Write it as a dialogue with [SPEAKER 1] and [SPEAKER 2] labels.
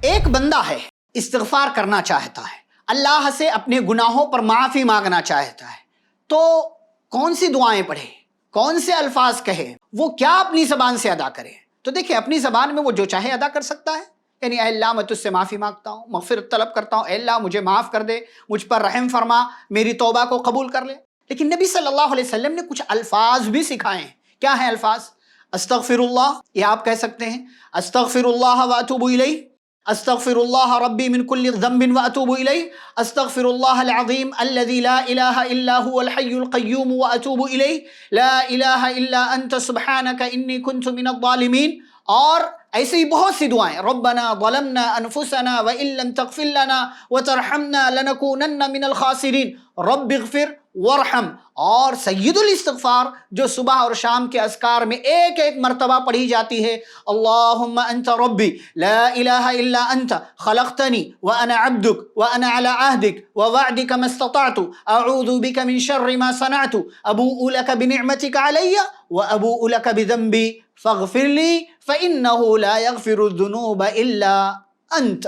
[SPEAKER 1] ایک بندہ ہے استغفار کرنا چاہتا ہے، اللہ سے اپنے گناہوں پر معافی مانگنا چاہتا ہے، تو کون سی دعائیں پڑھے، کون سے الفاظ کہے، وہ کیا اپنی زبان سے ادا کرے؟ تو دیکھیں اپنی زبان میں وہ جو چاہے ادا کر سکتا ہے، یعنی اے اللہ میں تجھ سے معافی مانگتا ہوں، مغفرت طلب کرتا ہوں، اے اللہ مجھے معاف کر دے، مجھ پر رحم فرما، میری توبہ کو قبول کر لے۔ لیکن نبی صلی اللہ علیہ وسلم نے کچھ الفاظ بھی سکھائے ہیں۔ کیا ہیں الفاظ؟ استغفر اللہ، یہ آپ کہہ سکتے ہیں، استغفر اللہ واتوب الیہ، استغفر اللہ ربی من کل ذنب واتوب الیہ، استغفر اللہ العظیم الذی لا الہ الا هو الحی القیوم واتوب الیہ، لا الہ الا انت سبحانک انی کنت من الظالمین۔ اور ایسے ہی بہت سی دعائیں، ربنا ظلمنا انفسنا وان لم تغفر لنا وترحمنا لنکونن من الخاسرین، رب اغفر وارحم۔ اور سید الاستغفار جو صبح اور شام کے اذکار میں ایک ایک مرتبہ پڑھی جاتی ہے، اللہم انت ربی لا الہ الا انت خلقتنی وانا عبدک وانا علی عہدک ووعدک ما استطعت اعوذ بک من شر ما صنعت ابوء لک بنعمتک علی وابوء لک بذنبی فاغفر لی فانہ لا یغفر الذنوب الا انت۔